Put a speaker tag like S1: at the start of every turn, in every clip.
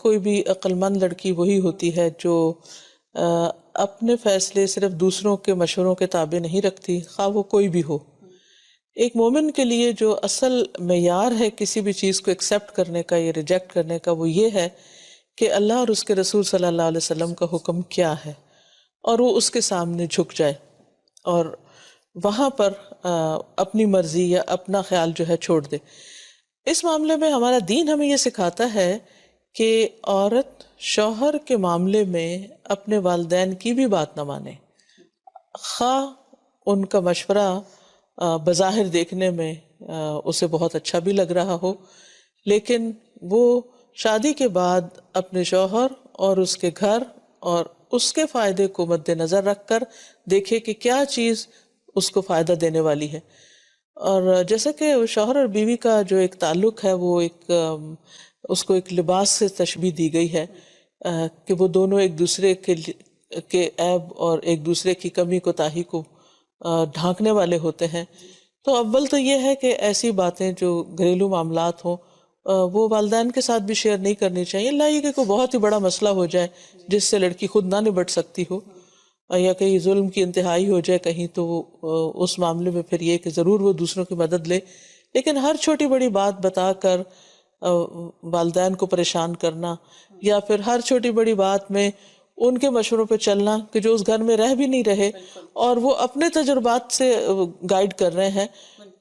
S1: کوئی بھی عقل مند لڑکی وہی ہوتی ہے جو اپنے فیصلے صرف دوسروں کے مشوروں کے تابع نہیں رکھتی، خواہ وہ کوئی بھی ہو۔ ایک مومن کے لیے جو اصل معیار ہے کسی بھی چیز کو ایکسیپٹ کرنے کا یا ریجیکٹ کرنے کا، وہ یہ ہے کہ اللہ اور اس کے رسول صلی اللہ علیہ وسلم کا حکم کیا ہے، اور وہ اس کے سامنے جھک جائے اور وہاں پر اپنی مرضی یا اپنا خیال جو ہے چھوڑ دے۔ اس معاملے میں ہمارا دین ہمیں یہ سکھاتا ہے کہ عورت شوہر کے معاملے میں اپنے والدین کی بھی بات نہ مانے، خواہ ان کا مشورہ بظاہر دیکھنے میں اسے بہت اچھا بھی لگ رہا ہو، لیکن وہ شادی کے بعد اپنے شوہر اور اس کے گھر اور اس کے فائدے کو مد نظر رکھ کر دیکھے کہ کیا چیز اس کو فائدہ دینے والی ہے۔ اور جیسا کہ شوہر اور بیوی کا جو ایک تعلق ہے، وہ اس کو ایک لباس سے تشبیہ دی گئی ہے کہ وہ دونوں ایک دوسرے کے عیب اور ایک دوسرے کی کمی کوتاہی کو ڈھانکنے والے ہوتے ہیں۔ تو اول تو یہ ہے کہ ایسی باتیں جو گھریلو معاملات ہوں وہ والدین کے ساتھ بھی شیئر نہیں کرنی چاہیے، اللہ یہ کہ کوئی بہت ہی بڑا مسئلہ ہو جائے جس سے لڑکی خود نہ نبٹ سکتی ہو، یا کہیں ظلم کی انتہائی ہو جائے کہیں، تو اس معاملے میں پھر یہ کہ ضرور وہ دوسروں کی مدد لے، لیکن ہر چھوٹی بڑی بات بتا کر والدین کو پریشان کرنا، یا پھر ہر چھوٹی بڑی بات میں ان کے مشوروں پہ چلنا کہ جو اس گھر میں رہ بھی نہیں رہے اور وہ اپنے تجربات سے گائیڈ کر رہے ہیں،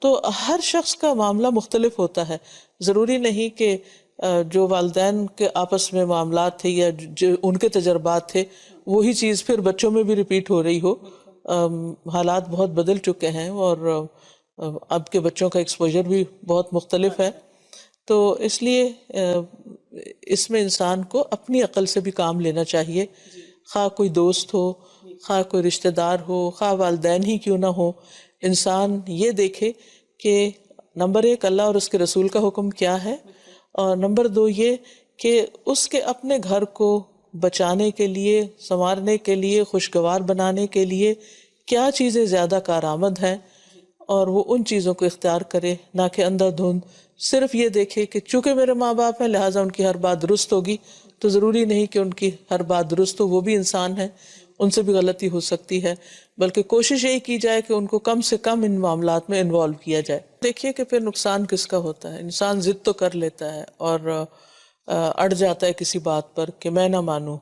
S1: تو ہر شخص کا معاملہ مختلف ہوتا ہے۔ ضروری نہیں کہ جو والدین کے آپس میں معاملات تھے یا جو ان کے تجربات تھے وہی چیز پھر بچوں میں بھی ریپیٹ ہو رہی ہو۔ حالات بہت بدل چکے ہیں اور اب کے بچوں کا ایکسپوجر بھی بہت مختلف ہے، تو اس لیے اس میں انسان کو اپنی عقل سے بھی کام لینا چاہیے، خواہ کوئی دوست ہو، خواہ کوئی رشتہ دار ہو، خواہ والدین ہی کیوں نہ ہو۔ انسان یہ دیکھے کہ نمبر 1 اللہ اور اس کے رسول کا حکم کیا ہے، اور نمبر 2 یہ کہ اس کے اپنے گھر کو بچانے کے لیے، سنوارنے کے لیے، خوشگوار بنانے کے لیے کیا چیزیں زیادہ کارآمد ہیں، اور وہ ان چیزوں کو اختیار کرے، نہ کہ اندھا دھند صرف یہ دیکھے کہ چونکہ میرے ماں باپ ہیں لہٰذا ان کی ہر بات درست ہوگی۔ تو ضروری نہیں کہ ان کی ہر بات درست ہو، وہ بھی انسان ہیں، ان سے بھی غلطی ہو سکتی ہے، بلکہ کوشش یہی کی جائے کہ ان کو کم سے کم ان معاملات میں انوالو کیا جائے۔ دیکھیے کہ پھر نقصان کس کا ہوتا ہے، انسان ضد تو کر لیتا ہے اور اڑ جاتا ہے کسی بات پر کہ میں نہ مانوں،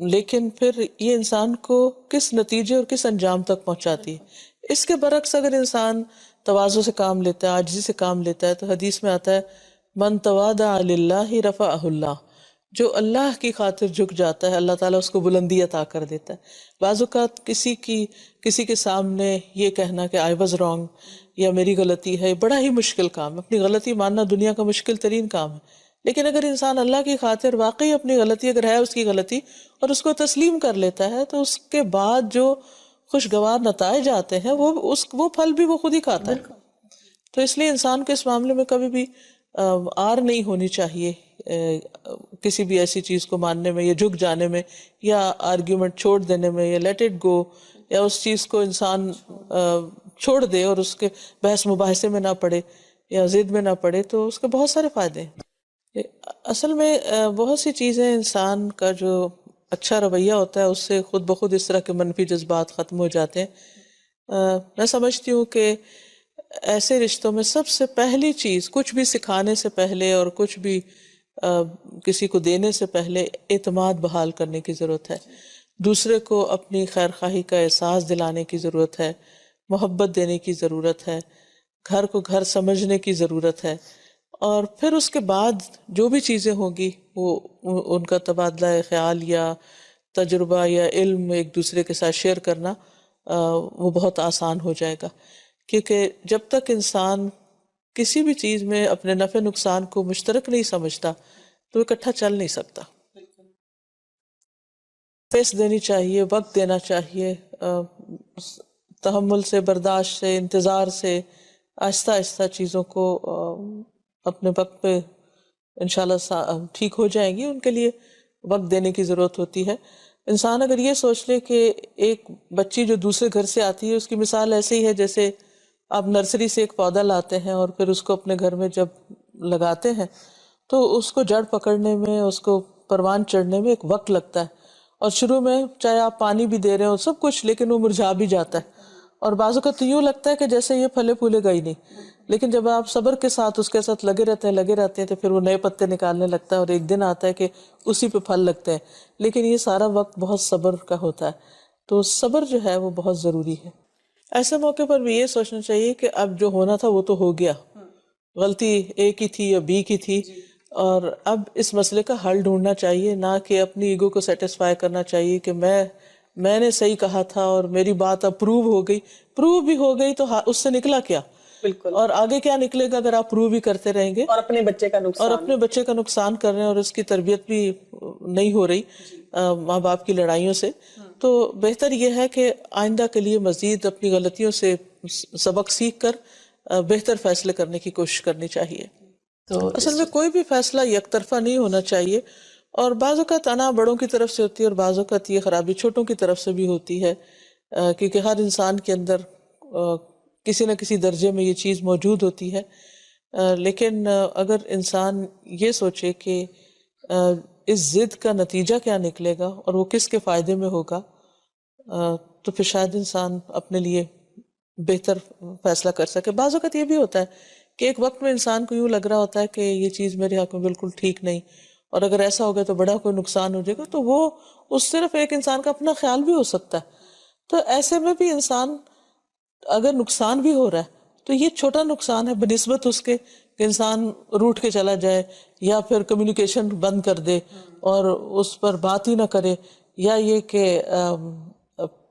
S1: لیکن پھر یہ انسان کو کس نتیجے اور کس انجام تک پہنچاتی ہے۔ اس کے برعکس اگر انسان تواضع سے کام لیتا ہے، عاجزی سے کام لیتا ہے، تو حدیث میں آتا ہے من تواضع للہ رفعہ اللہ، جو اللہ کی خاطر جھک جاتا ہے اللہ تعالیٰ اس کو بلندی عطا کر دیتا ہے۔ بعض اوقات کسی کے سامنے یہ کہنا کہ آئی واز رانگ یا میری غلطی ہے بڑا ہی مشکل کام ہے، اپنی غلطی ماننا دنیا کا مشکل ترین کام ہے، لیکن اگر انسان اللہ کی خاطر واقعی اپنی غلطی اگر ہے اس کی غلطی اور اس کو تسلیم کر لیتا ہے، تو اس کے بعد جو خوشگوار نتائج آتے ہیں وہ پھل بھی وہ خود ہی کھاتا ہے۔ تو اس لیے انسان کو اس معاملے میں کبھی بھی آر نہیں ہونی چاہیے کسی بھی ایسی چیز کو ماننے میں یا جھک جانے میں یا آرگیومنٹ چھوڑ دینے میں یا لیٹ اٹ گو، یا اس چیز کو انسان چھوڑ دے اور اس کے بحث مباحثے میں نہ پڑے یا ضد میں نہ پڑے، تو اس کے بہت سارے فائدے ہیں۔ اصل میں بہت سی چیزیں انسان کا جو اچھا رویہ ہوتا ہے اس سے خود بخود اس طرح کے منفی جذبات ختم ہو جاتے ہیں۔ میں سمجھتی ہوں کہ ایسے رشتوں میں سب سے پہلی چیز کچھ بھی سکھانے سے پہلے اور کچھ بھی کسی کو دینے سے پہلے اعتماد بحال کرنے کی ضرورت ہے، دوسرے کو اپنی خیر خواہی کا احساس دلانے کی ضرورت ہے، محبت دینے کی ضرورت ہے، گھر کو گھر سمجھنے کی ضرورت ہے، اور پھر اس کے بعد جو بھی چیزیں ہوں گی وہ ان کا تبادلہ خیال یا تجربہ یا علم ایک دوسرے کے ساتھ شیئر کرنا وہ بہت آسان ہو جائے گا، کیونکہ جب تک انسان کسی بھی چیز میں اپنے نفع نقصان کو مشترک نہیں سمجھتا تو اکٹھا چل نہیں سکتا۔ پیس دینی چاہیے، وقت دینا چاہیے، تحمل سے، برداشت سے، انتظار سے، آہستہ آہستہ چیزوں کو اپنے وقت پہ انشاءاللہ ٹھیک ہو جائیں گی، ان کے لیے وقت دینے کی ضرورت ہوتی ہے۔ انسان اگر یہ سوچ لے کہ ایک بچی جو دوسرے گھر سے آتی ہے اس کی مثال ایسے ہی ہے جیسے آپ نرسری سے ایک پودا لاتے ہیں اور پھر اس کو اپنے گھر میں جب لگاتے ہیں تو اس کو جڑ پکڑنے میں، اس کو پروان چڑھنے میں ایک وقت لگتا ہے، اور شروع میں چاہے آپ پانی بھی دے رہے ہو سب کچھ، لیکن وہ مرجھا بھی جاتا ہے، اور بعض اوقات تو یوں لگتا ہے کہ جیسے یہ پھلے پھولے گا ہی نہیں، لیکن جب آپ صبر کے ساتھ اس کے ساتھ لگے رہتے ہیں تو پھر وہ نئے پتے نکالنے لگتا ہے، اور ایک دن آتا ہے کہ اسی پہ پھل لگتے ہیں، لیکن یہ سارا وقت بہت صبر کا ہوتا ہے، تو صبر جو ہے وہ بہت ضروری ہے۔ ایسے موقع پر بھی یہ سوچنا چاہیے کہ اب جو ہونا تھا وہ تو ہو گیا، غلطی اے کی تھی یا بی کی تھی، اور اب اس مسئلے کا حل ڈھونڈنا چاہیے، نہ کہ اپنی ایگو کو سیٹسفائی کرنا چاہیے کہ میں نے صحیح کہا تھا اور میری بات اب پروو ہو گئی۔ پروو بھی ہو گئی تو اس سے نکلا کیا؟
S2: بالکل،
S1: اور آگے کیا نکلے گا اگر آپ پروو بھی کرتے رہیں گے
S2: اور اپنے بچے کا
S1: اور
S2: نقصان،
S1: اپنے بچے کا نقصان کر رہے ہیں، اور اس کی تربیت بھی نہیں ہو رہی ماں باپ کی لڑائیوں سے۔ تو بہتر یہ ہے کہ آئندہ کے لیے مزید اپنی غلطیوں سے سبق سیکھ کر بہتر فیصلے کرنے کی کوشش کرنی چاہیے۔
S2: تو
S1: اصل میں کوئی بھی فیصلہ یک طرفہ نہیں ہونا چاہیے، اور بعض اوقات انا بڑوں کی طرف سے ہوتی ہے اور بعض اوقات یہ خرابی چھوٹوں کی طرف سے بھی ہوتی ہے، کیونکہ ہر انسان کے اندر کسی نہ کسی درجے میں یہ چیز موجود ہوتی ہے، لیکن اگر انسان یہ سوچے کہ اس ضد کا نتیجہ کیا نکلے گا اور وہ کس کے فائدے میں ہوگا، تو پھر شاید انسان اپنے لیے بہتر فیصلہ کر سکے۔ بعض اوقات یہ بھی ہوتا ہے کہ ایک وقت میں انسان کو یوں لگ رہا ہوتا ہے کہ یہ چیز میرے حق میں بالکل ٹھیک نہیں، اور اگر ایسا ہوگا تو بڑا کوئی نقصان ہو جائے گا، تو وہ اس صرف ایک انسان کا اپنا خیال بھی ہو سکتا ہے۔ تو ایسے میں بھی انسان اگر نقصان بھی ہو رہا ہے تو یہ چھوٹا نقصان ہے بنسبت اس کے کہ انسان روٹھ کے چلا جائے، یا پھر کمیونیکیشن بند کر دے اور اس پر بات ہی نہ کرے، یا یہ کہ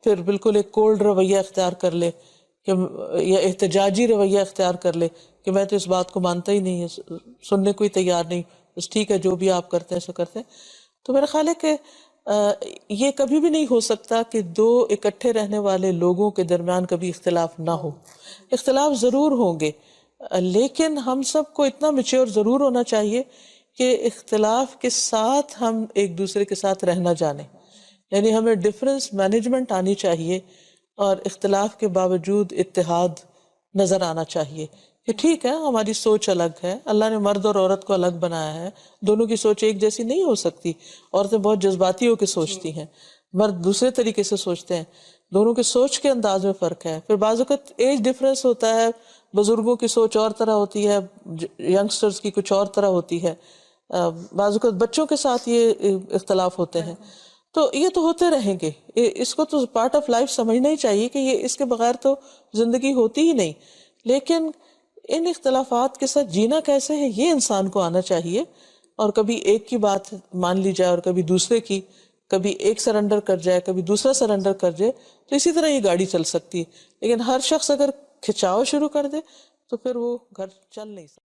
S1: پھر بالکل ایک کولڈ رویہ اختیار کر لے، کہ یا احتجاجی رویہ اختیار کر لے کہ میں تو اس بات کو مانتا ہی نہیں ہے، سننے کو ہی تیار نہیں، بس ٹھیک ہے جو بھی آپ کرتے ہیں سو کرتے ہیں۔ تو میرا خیال ہے کہ یہ کبھی بھی نہیں ہو سکتا کہ دو اکٹھے رہنے والے لوگوں کے درمیان کبھی اختلاف نہ ہو۔ اختلاف ضرور ہوں گے، لیکن ہم سب کو اتنا میچور ضرور ہونا چاہیے کہ اختلاف کے ساتھ ہم ایک دوسرے کے ساتھ رہنا جانیں، یعنی ہمیں ڈفرینس مینجمنٹ آنی چاہیے، اور اختلاف کے باوجود اتحاد نظر آنا چاہیے کہ ٹھیک ہے ہماری سوچ الگ ہے، اللہ نے مرد اور عورت کو الگ بنایا ہے، دونوں کی سوچ ایک جیسی نہیں ہو سکتی، عورتیں بہت جذباتی ہو کے سوچتی ہیں، مرد دوسرے طریقے سے سوچتے ہیں، دونوں کے سوچ کے انداز میں فرق ہے۔ پھر بعض اوقات ایج ڈفرینس ہوتا ہے، بزرگوں کی سوچ اور طرح ہوتی ہے، ینگسٹرز کی کچھ اور طرح ہوتی ہے، بعض اوقات بچوں کے ساتھ یہ اختلاف ہوتے ہیں، تو یہ تو ہوتے رہیں گے، اس کو تو پارٹ آف لائف سمجھنا ہی چاہیے کہ یہ اس کے بغیر تو زندگی ہوتی ہی نہیں، لیکن ان اختلافات کے ساتھ جینا کیسے ہے یہ انسان کو آنا چاہیے، اور کبھی ایک کی بات مان لی جائے اور کبھی دوسرے کی، کبھی ایک سرنڈر کر جائے کبھی دوسرا سرنڈر کر جائے، تو اسی طرح یہ گاڑی چل سکتی ہے، لیکن ہر شخص اگر کھچاؤ شروع کر دے تو پھر وہ گھر چل نہیں سکتا۔